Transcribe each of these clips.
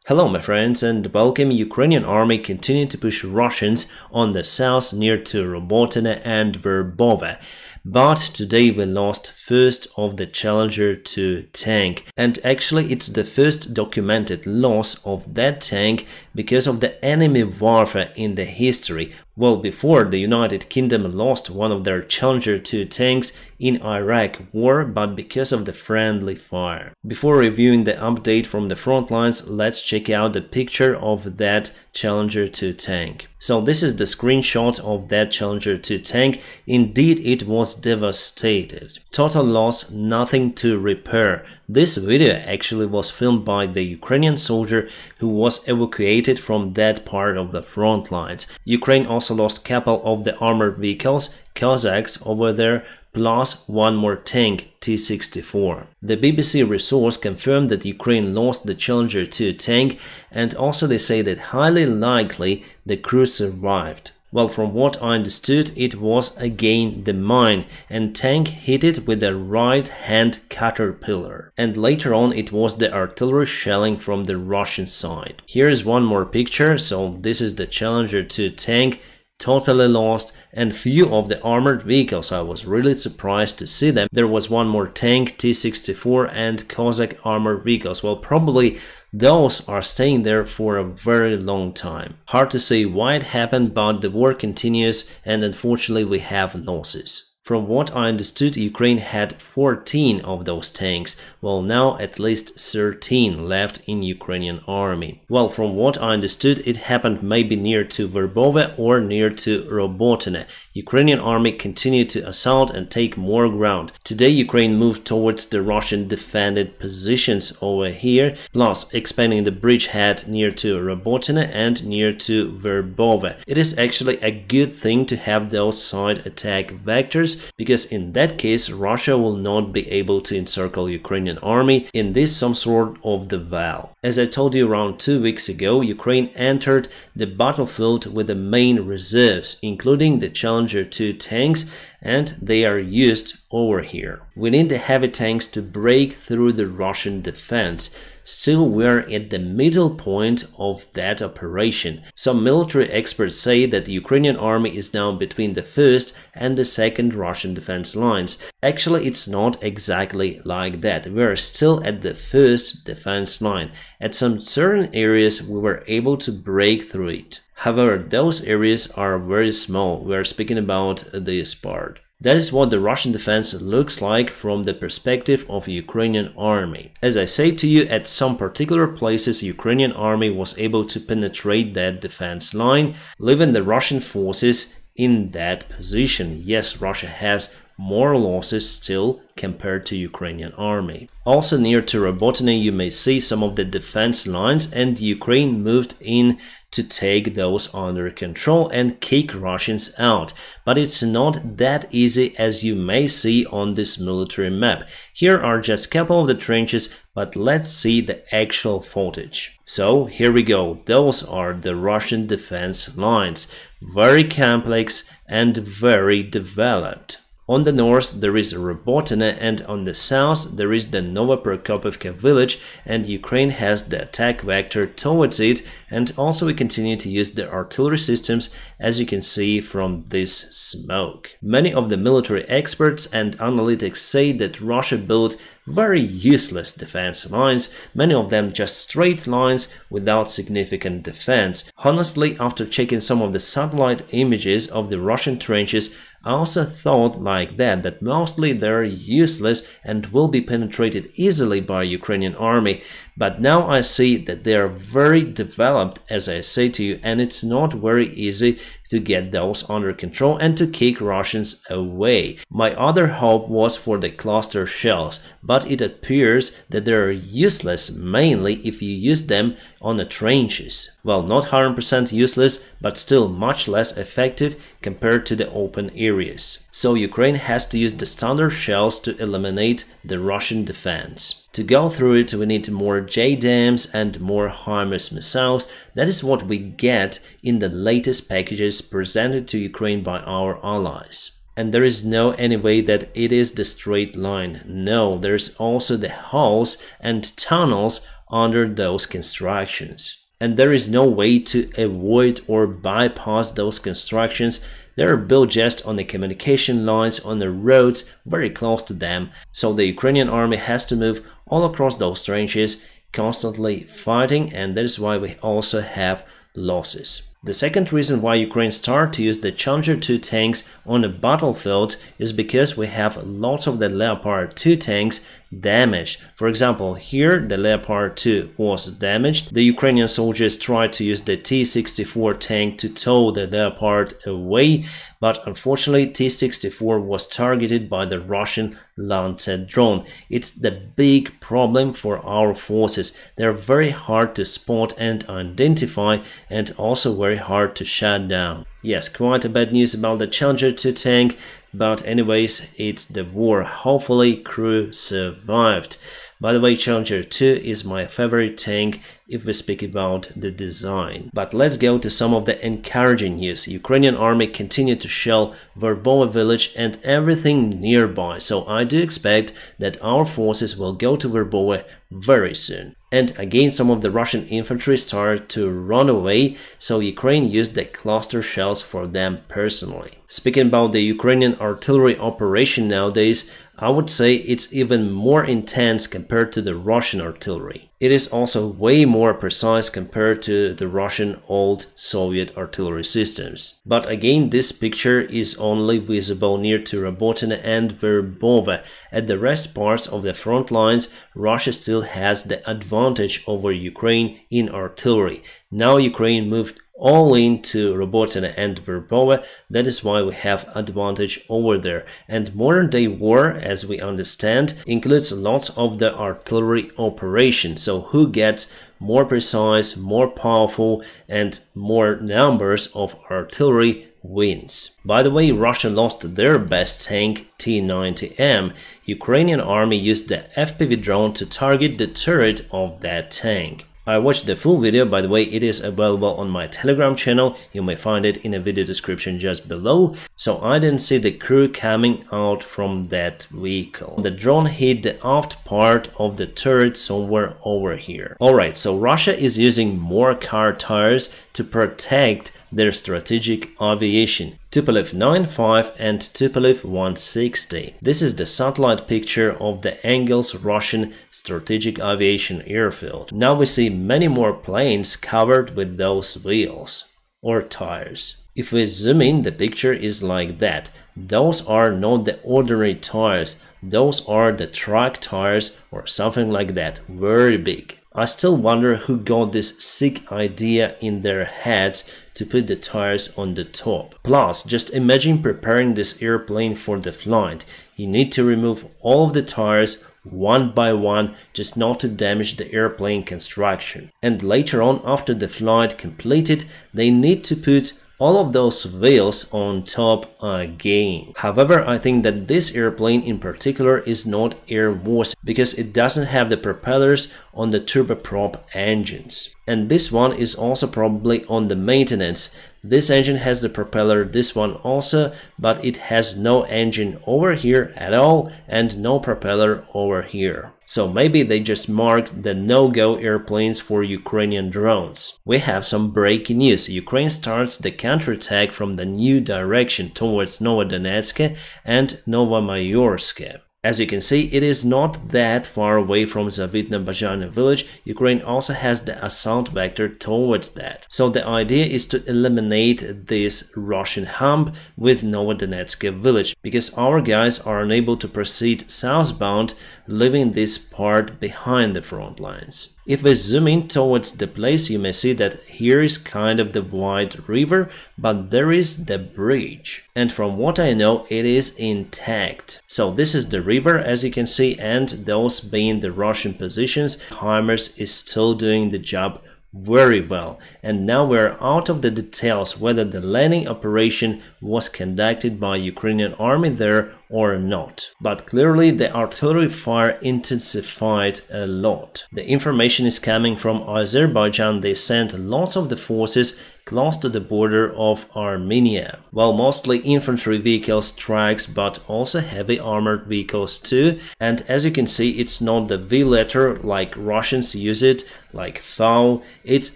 Hello my friends and welcome. Ukrainian army continued to push Russians on the south near to Robotyne and Verbove. But today we lost first of the Challenger 2 tank, and actually it's the first documented loss of that tank because of the enemy warfare in the history. Well, before the United Kingdom lost one of their Challenger 2 tanks in Iraq war, but because of the friendly fire. Before reviewing the update from the front lines, let's check out the picture of that Challenger 2 tank. So this is the screenshot of that Challenger 2 tank. Indeed, it was devastated. Total loss, nothing to repair. This video actually was filmed by the Ukrainian soldier who was evacuated from that part of the front lines. Ukraine also lost a couple of the armored vehicles, Kazakhs over there, plus one more tank, T-64. The BBC resource confirmed that Ukraine lost the Challenger 2 tank, and also they say that highly likely the crew survived. Well, from what I understood, it was again the mine, and tank hit it with a right-hand caterpillar. And later on it was the artillery shelling from the Russian side. Here is one more picture. So this is the Challenger 2 tank, totally lost, and few of the armored vehicles. I was really surprised to see them. There was one more tank, T-64, and Cossack armored vehicles. Well, probably those are staying there for a very long time. Hard to say why it happened, but the war continues and unfortunately we have losses. From what I understood, Ukraine had 14 of those tanks, while now at least 13 left in Ukrainian army. Well, from what I understood, it happened maybe near to Verbove or near to Robotyne. Ukrainian army continued to assault and take more ground. Today Ukraine moved towards the Russian defended positions over here, plus expanding the bridgehead near to Robotyne and near to Verbove. It is actually a good thing to have those side attack vectors, because in that case Russia will not be able to encircle Ukrainian army in this some sort of the wall. As I told you around 2 weeks ago, Ukraine entered the battlefield with the main reserves, including the Challenger 2 tanks, and they are used over here. We need the heavy tanks to break through the Russian defense. Still, we are at the middle point of that operation. Some military experts say that the Ukrainian army is now between the first and the second Russian defense lines. Actually, it's not exactly like that. We are still at the first defense line. At some certain areas, we were able to break through it. However, those areas are very small. We are speaking about this part. That is what the Russian defense looks like from the perspective of Ukrainian army. As I say to you, at some particular places Ukrainian army was able to penetrate that defense line, leaving the Russian forces in that position. Yes, Russia has more losses still compared to Ukrainian army. Also near to Robotyne you may see some of the defense lines, and Ukraine moved in to take those under control and kick Russians out. But it's not that easy as you may see on this military map. Here are just a couple of the trenches, but let's see the actual footage. So here we go. Those are the Russian defense lines. Very complex and very developed. On the north there is Robotyne, and on the south there is the Novoprokopivka village, and Ukraine has the attack vector towards it, and also we continue to use the artillery systems, as you can see from this smoke. Many of the military experts and analytics say that Russia built very useless defense lines, many of them just straight lines without significant defense. Honestly, after checking some of the satellite images of the Russian trenches, I also thought like that mostly they're useless and will be penetrated easily by Ukrainian army. But now I see that they are very developed, as I say to you, and it's not very easy to get those under control and to kick Russians away. My other hope was for the cluster shells, but it appears that they are useless mainly if you use them on the trenches. Well, not 100% useless, but still much less effective compared to the open areas. So Ukraine has to use the standard shells to eliminate the Russian defense. To go through it, we need more JDAMs and more HIMARS missiles. That is what we get in the latest packages presented to Ukraine by our allies. And there is no any way that it is the straight line. No, there's also the holes and tunnels under those constructions. And there is no way to avoid or bypass those constructions. They are built just on the communication lines, on the roads, very close to them. So the Ukrainian army has to move all across those trenches, constantly fighting, and that is why we also have losses. The second reason why Ukraine started to use the Challenger 2 tanks on the battlefield is because we have lots of the Leopard 2 tanks damaged. For example, here the Leopard 2 was damaged. The Ukrainian soldiers tried to use the T-64 tank to tow the Leopard away, but unfortunately T-64 was targeted by the Russian Lancet drone. It's the big problem for our forces. They're very hard to spot and identify, and also very hard to shut down. Yes, quite a bad news about the Challenger 2 tank, but anyways, it's the war. Hopefully crew survived. By the way, Challenger 2 is my favorite tank if we speak about the design. But let's go to some of the encouraging news. Ukrainian army continued to shell Verbovo village and everything nearby, so I do expect that our forces will go to Verbovo very soon. And again, some of the Russian infantry started to run away, so Ukraine used the cluster shells for them personally. Speaking about the Ukrainian artillery operation nowadays, I would say it's even more intense compared to the Russian artillery. It is also way more precise compared to the Russian old Soviet artillery systems. But again, this picture is only visible near to Robotyne and Verbovo. At the rest parts of the front lines, Russia still has the advantage over Ukraine in artillery. Now Ukraine moved all into Robotyne and Verbovo. That is why we have advantage over there. And modern day war, as we understand, includes lots of the artillery operations. So who gets more precise, more powerful, and more numbers of artillery wins. By the way, Russia lost their best tank, T-90M. Ukrainian army used the FPV drone to target the turret of that tank. I watched the full video, by the way, it is available on my Telegram channel, you may find it in the video description just below. So I didn't see the crew coming out from that vehicle. The drone hit the aft part of the turret somewhere over here. Alright, so Russia is using more car tires to protect their strategic aviation, Tupolev 95 and Tupolev 160. This is the satellite picture of the Engels Russian strategic aviation airfield. Now we see many more planes covered with those wheels or tires. If we zoom in, the picture is like that. Those are not the ordinary tires, those are the truck tires or something like that, very big. I still wonder who got this sick idea in their heads to put the tires on the top. Plus, just imagine preparing this airplane for the flight. You need to remove all of the tires one by one just not to damage the airplane construction. And later on, after the flight completed, they need to put all of those wheels on top again. However, I think that this airplane in particular is not airworthy because it doesn't have the propellers on the turboprop engines. And this one is also probably on the maintenance. This engine has the propeller, this one also, but it has no engine over here at all and no propeller over here. So maybe they just marked the no-go airplanes for Ukrainian drones. We have some breaking news. Ukraine starts the counterattack from the new direction towards Novodonetsk and Novomayorsk. As you can see, it is not that far away from Zavitno-Bazhano village. Ukraine also has the assault vector towards that. So the idea is to eliminate this Russian hump with Novodonetsk village, because our guys are unable to proceed southbound, leaving this part behind the front lines. If we zoom in towards the place, you may see that here is kind of the wide river, but there is the bridge. And from what I know, it is intact. So this is the river, as you can see, and those being the Russian positions. HIMARS is still doing the job very well. And now we're out of the details whether the landing operation was conducted by Ukrainian army there or not. But clearly the artillery fire intensified a lot. The information is coming from Azerbaijan. They sent lots of the forces close to the border of Armenia. Well, mostly infantry vehicles, trucks, but also heavy armored vehicles too. And as you can see, it's not the V letter like Russians use it, like thou, it's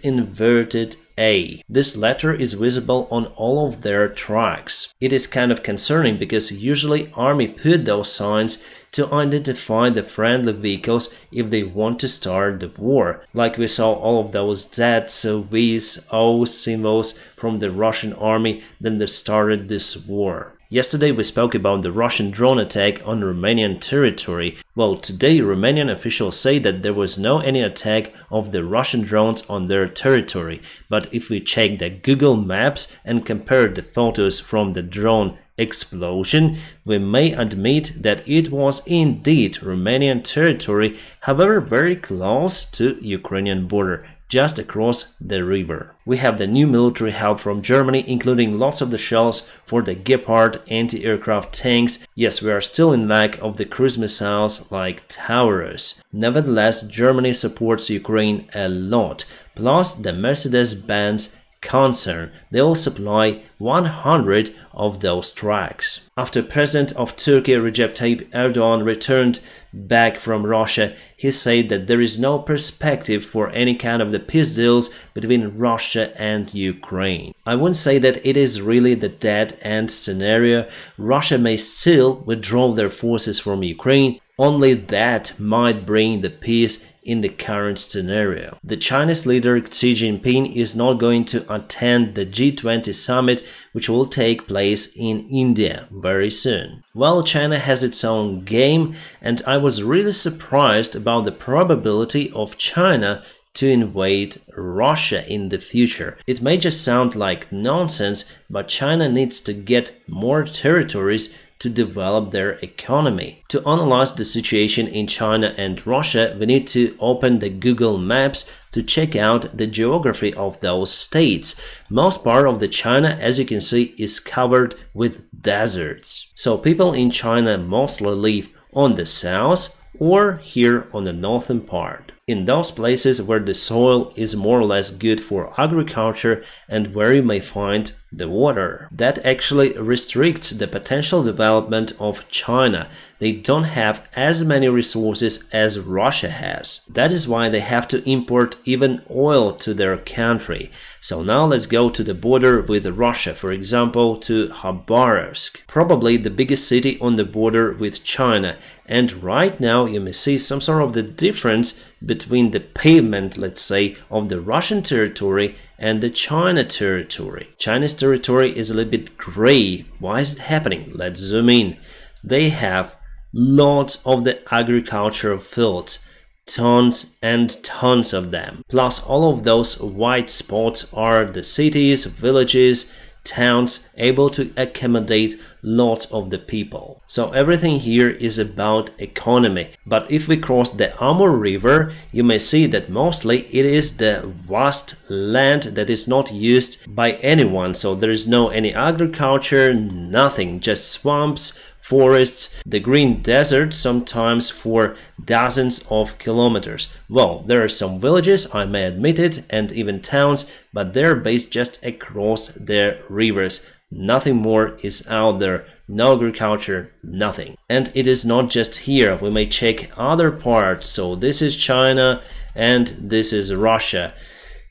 inverted A. This letter is visible on all of their trucks. It is kind of concerning because usually army put those signs to identify the friendly vehicles if they want to start the war. Like we saw all of those Zs, Vs, Os symbols from the Russian army then they started this war. Yesterday we spoke about the Russian drone attack on Romanian territory. Well, today Romanian officials say that there was no any attack of the Russian drones on their territory. But if we check the Google Maps and compare the photos from the drone explosion, we may admit that it was indeed Romanian territory, however very close to Ukrainian border, just across the river. We have the new military help from Germany, including lots of the shells for the Gepard anti-aircraft tanks. Yes, we are still in lack of the cruise missiles like Taurus. Nevertheless, Germany supports Ukraine a lot. Plus the Mercedes-Benz concern, they will supply 100 of those trucks. After President of Turkey Recep Tayyip Erdogan returned back from Russia, he said that there is no perspective for any kind of the peace deals between Russia and Ukraine. I wouldn't say that it is really the dead end scenario. Russia may still withdraw their forces from Ukraine. Only that might bring the peace in the current scenario. The Chinese leader Xi Jinping is not going to attend the G20 summit, which will take place in India very soon. Well, China has its own game, and I was really surprised about the probability of China to invade Russia in the future. It may just sound like nonsense, but China needs to get more territories to develop their economy. To analyze the situation in China and Russia, we need to open the Google Maps to check out the geography of those states. Most part of the China, as you can see, is covered with deserts. So people in China mostly live on the south or here on the northern part. In those places where the soil is more or less good for agriculture and where you may find the water. That actually restricts the potential development of China. They don't have as many resources as Russia has. That is why they have to import even oil to their country. So now let's go to the border with Russia, for example, to Khabarovsk, probably the biggest city on the border with China. And right now you may see some sort of the difference between the pavement, let's say, of the Russian territory and the China territory. China's territory is a little bit gray. Why is it happening? Let's zoom in. They have lots of the agricultural fields, tons and tons of them. Plus all of those white spots are the cities, villages, towns able to accommodate lots of the people. So everything here is about economy. But if we cross the Amur River, you may see that mostly it is the vast land that is not used by anyone. So there is no any agriculture, nothing, just swamps, forests, the green desert sometimes for dozens of kilometers. Well, there are some villages, I may admit it, and even towns, but they're based just across the rivers. Nothing more is out there, no agriculture, nothing. And it is not just here, we may check other parts. So this is China and this is Russia.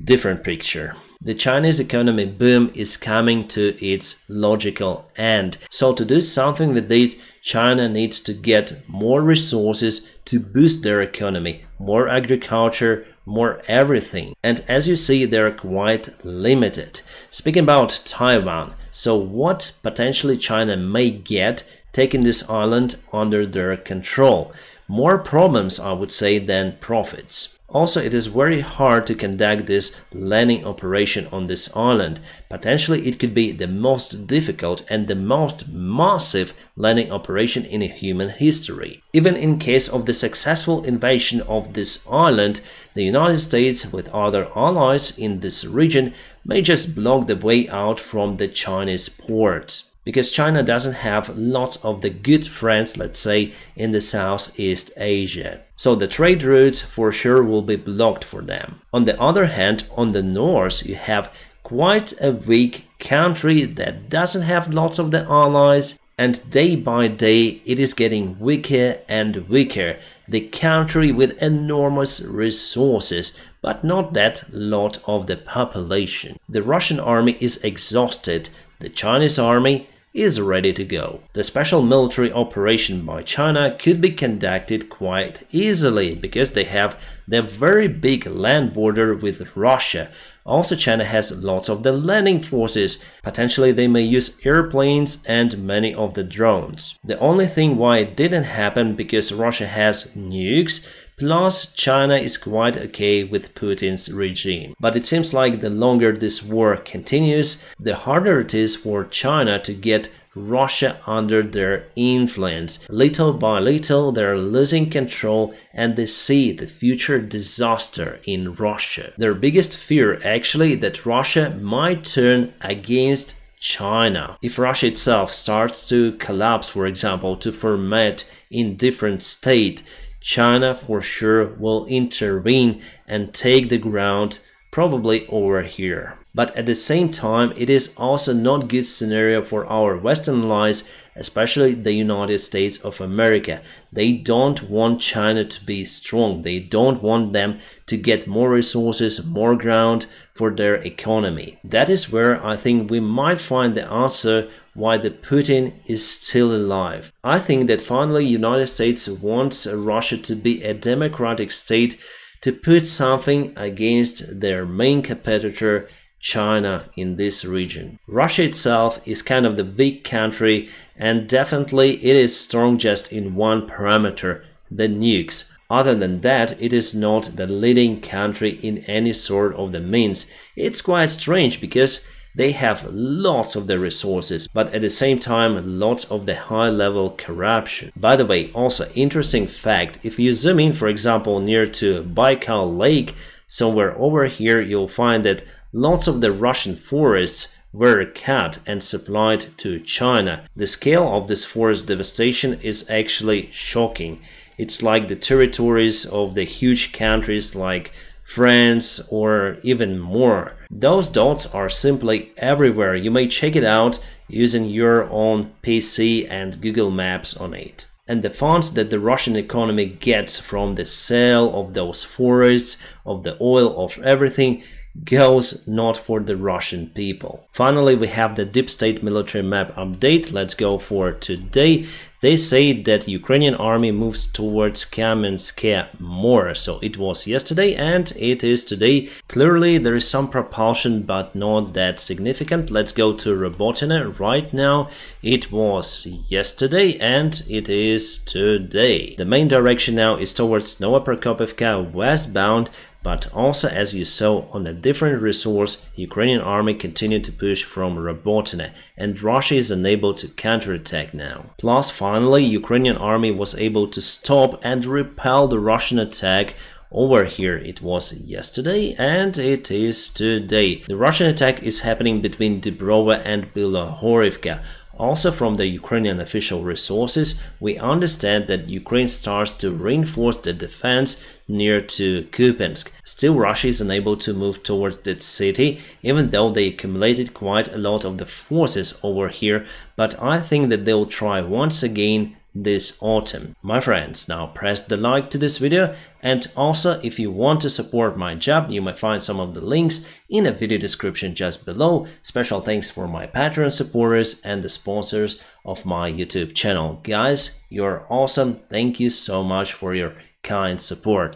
Different picture. The Chinese economy boom is coming to its logical end. So to do something with it, China needs to get more resources to boost their economy, more agriculture, more everything. And as you see, they're quite limited. Speaking about Taiwan, so what potentially China may get taking this island under their control? More problems, I would say, than profits. Also, it is very hard to conduct this landing operation on this island. Potentially, it could be the most difficult and the most massive landing operation in human history. Even in case of the successful invasion of this island, the United States with other allies in this region may just block the way out from the Chinese ports. because China doesn't have lots of the good friends, let's say, in the Southeast Asia. So the trade routes for sure will be blocked for them. On the other hand, on the north, you have quite a weak country that doesn't have lots of the allies, and day by day it is getting weaker and weaker. The country with enormous resources, but not that lot of the population. The Russian army is exhausted. The Chinese army is ready to go. The special military operation by China could be conducted quite easily because they have the very big land border with Russia. Also, China has lots of the landing forces. Potentially they may use airplanes and many of the drones. The only thing why it didn't happen because Russia has nukes, plus China is quite okay with Putin's regime. But it seems like the longer this war continues, the harder it is for China to get Russia under their influence. Little by little they're losing control and they see the future disaster in Russia. Their biggest fear actually that Russia might turn against China. If Russia itself starts to collapse, for example, to format in different state, China for sure will intervene and take the ground probably over here. But at the same time, it is also not a good scenario for our Western allies, especially the United States of America. They don't want China to be strong. They don't want them to get more resources, more ground for their economy. That is where I think we might find the answer why the Putin is still alive. I think that finally United States wants Russia to be a democratic state, to put something against their main competitor China in this region. Russia itself is kind of the weak country, and definitely it is strong just in one parameter, the nukes. Other than that, it is not the leading country in any sort of the means. It's quite strange because they have lots of the resources, but at the same time lots of the high-level corruption. By the way, also interesting fact, if you zoom in, for example, near to Baikal Lake, somewhere over here, you'll find that lots of the Russian forests were cut and supplied to China. The scale of this forest devastation is actually shocking. It's like the territories of the huge countries like France or even more. Those dots are simply everywhere. You may check it out using your own PC and Google Maps on it. And the funds that the Russian economy gets from the sale of those forests, of the oil, of everything, goes not for the Russian people. Finally, we have the deep state military map update. Let's go for today. They say that Ukrainian army moves towards Kamensk more. So it was yesterday and it is today. Clearly there is some propulsion, but not that significant. Let's go to Robotyne right now. It was yesterday and it is today. The main direction now is towards Novoprokopivka westbound. But also, as you saw on a different resource, Ukrainian army continued to push from Robotyne, and Russia is unable to counterattack now. Plus, finally, Ukrainian army was able to stop and repel the Russian attack. Over here it was yesterday and it is today. The Russian attack is happening between Dubrovo and Bilohorivka. Also, from the Ukrainian official resources, we understand that Ukraine starts to reinforce the defense near to Kupiansk. Still, Russia is unable to move towards that city, even though they accumulated quite a lot of the forces over here, but I think that they'll try once again this autumn. My friends, now press the like to this video, and also if you want to support my job, you might find some of the links in the video description just below. Special thanks for my Patreon supporters and the sponsors of my YouTube channel. Guys, you're awesome. Thank you so much for your kind support.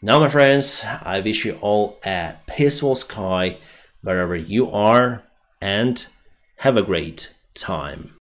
Now, my friends, I wish you all a peaceful sky wherever you are, and have a great time.